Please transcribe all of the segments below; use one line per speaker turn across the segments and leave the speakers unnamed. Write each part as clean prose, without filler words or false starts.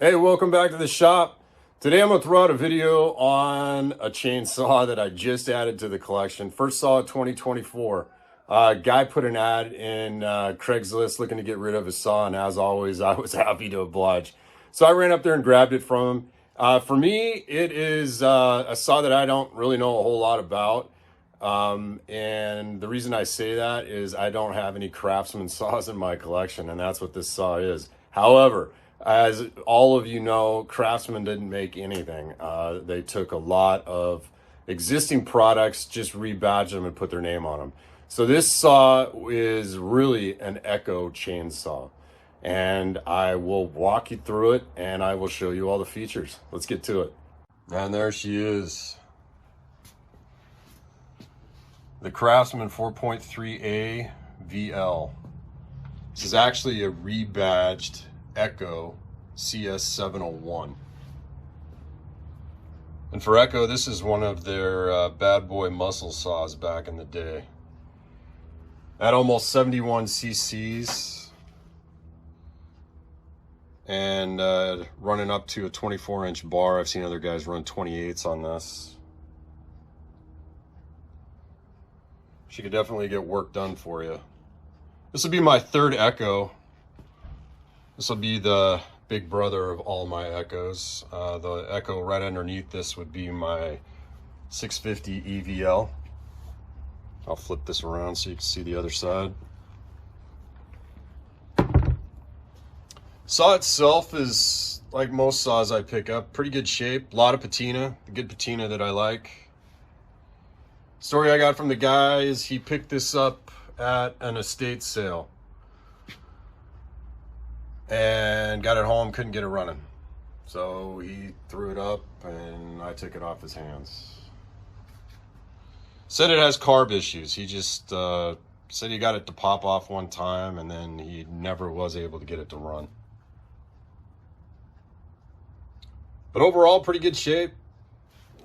Hey, welcome back to the shop. Today I'm going to throw out a video on a chainsaw that I just added to the collection. First saw it 2024. Guy put an ad in Craigslist looking to get rid of his saw, and as always, I was happy to oblige. So I ran up there and grabbed it from him. For me, it is a saw that I don't really know a whole lot about. And the reason I say that is I don't have any Craftsman saws in my collection, and that's what this saw is. However, as all of you know, Craftsman didn't make anything. They took a lot of existing products, just rebadged them and put their name on them. So this saw is really an Echo chainsaw, and I will walk you through it and I will show you all the features. Let's get to it. And there she is. The Craftsman 4.3A VL. This is actually a rebadged Echo CS-701. And for Echo, this is one of their bad boy muscle saws back in the day. At almost 71 cc's and running up to a 24-inch bar. I've seen other guys run 28s on this. She could definitely get work done for you. This will be my third Echo. This will be the big brother of all my Echoes. The Echo right underneath this would be my 650 EVL. I'll flip this around so you can see the other side. Saw itself is like most saws I pick up, pretty good shape, a lot of patina, the good patina that I like. Story I got from the guy is he picked this up at an estate sale and got it home, couldn't get it running. So he threw it up and I took it off his hands. Said it has carb issues. He just said he got it to pop off one time and then he never was able to get it to run. But overall, pretty good shape.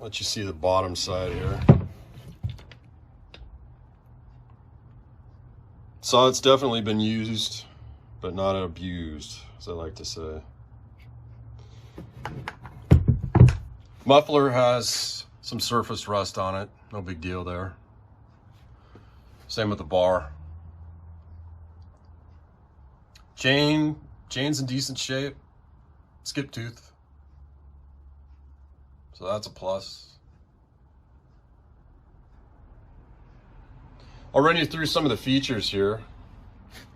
Let you see the bottom side here. So it's definitely been used, but not abused, as I like to say. Muffler has some surface rust on it. No big deal there. Same with the bar. Chain's in decent shape. Skip tooth. So that's a plus. I'll run you through some of the features here.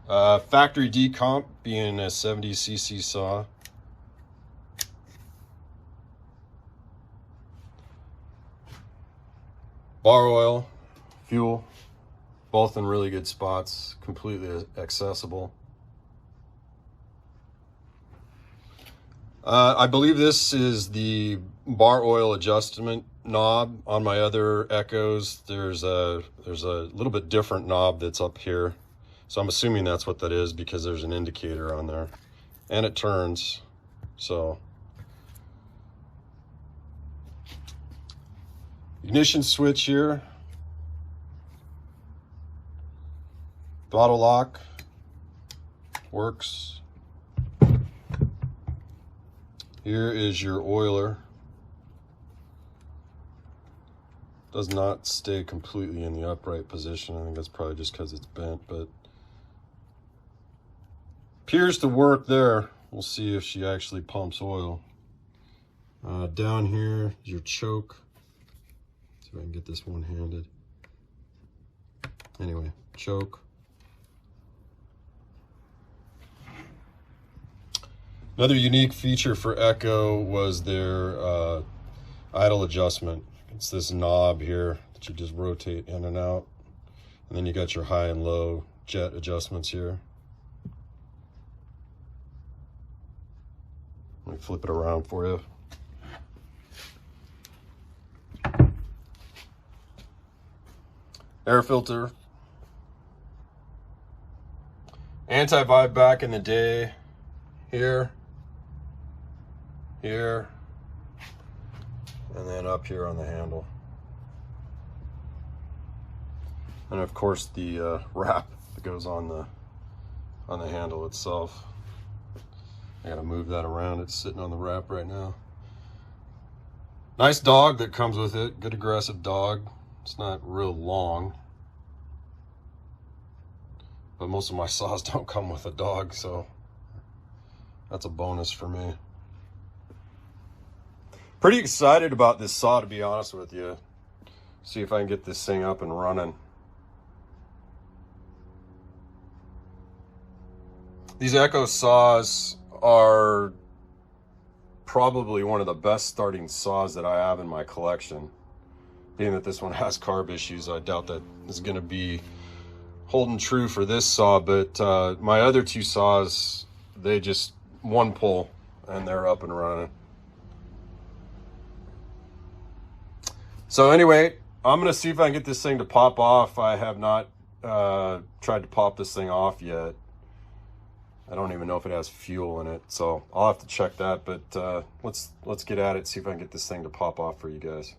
Factory decomp being a 70 cc saw. Bar oil, fuel, both in really good spots, completely accessible. I believe this is the bar oil adjustment knob. On my other Echoes, there's a little bit different knob that's up here. So I'm assuming that's what that is because there's an indicator on there. And it turns, so. Ignition switch here. Throttle lock works. Here is your oiler. Does not stay completely in the upright position. I think that's probably just because it's bent, but appears to work there. We'll see if she actually pumps oil. Down here is your choke. See if I can get this one-handed. Anyway, choke. Another unique feature for Echo was their idle adjustment. It's this knob here that you just rotate in and out. And then you got your high and low jet adjustments here. Let me flip it around for you. Air filter. Anti-vibe back in the day. Here. Here. And then up here on the handle. And of course the wrap that goes on the handle itself. I gotta move that around. It's sitting on the wrap right now. Nice dog that comes with it. Good aggressive dog. It's not real long, but most of my saws don't come with a dog, so that's a bonus for me. Pretty excited about this saw, to be honest with you. See if I can get this thing up and running. These Echo saws are probably one of the best starting saws that I have in my collection. Being that this one has carb issues, I doubt that is going to be holding true for this saw, but my other two saws, they just one pull and they're up and running. So anyway, I'm going to see if I can get this thing to pop off. I have not tried to pop this thing off yet. I don't even know if it has fuel in it, so I'll have to check that, but let's get at it, see if I can get this thing to pop off for you guys.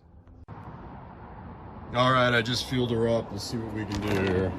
All right, I just fueled her up. Let's see what we can do here.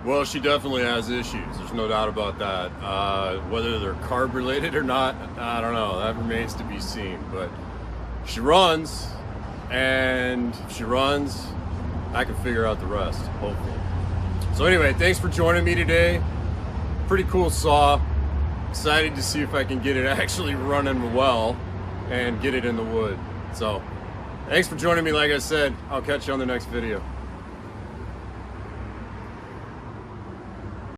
Well, she definitely has issues. There's no doubt about that. Whether they're carb related or not, I don't know. That remains to be seen. But she runs, and if she runs, I can figure out the rest, hopefully. So anyway, thanks for joining me today. Pretty cool saw. Excited to see if I can get it actually running well and get it in the wood. So thanks for joining me. Like I said, I'll catch you on the next video.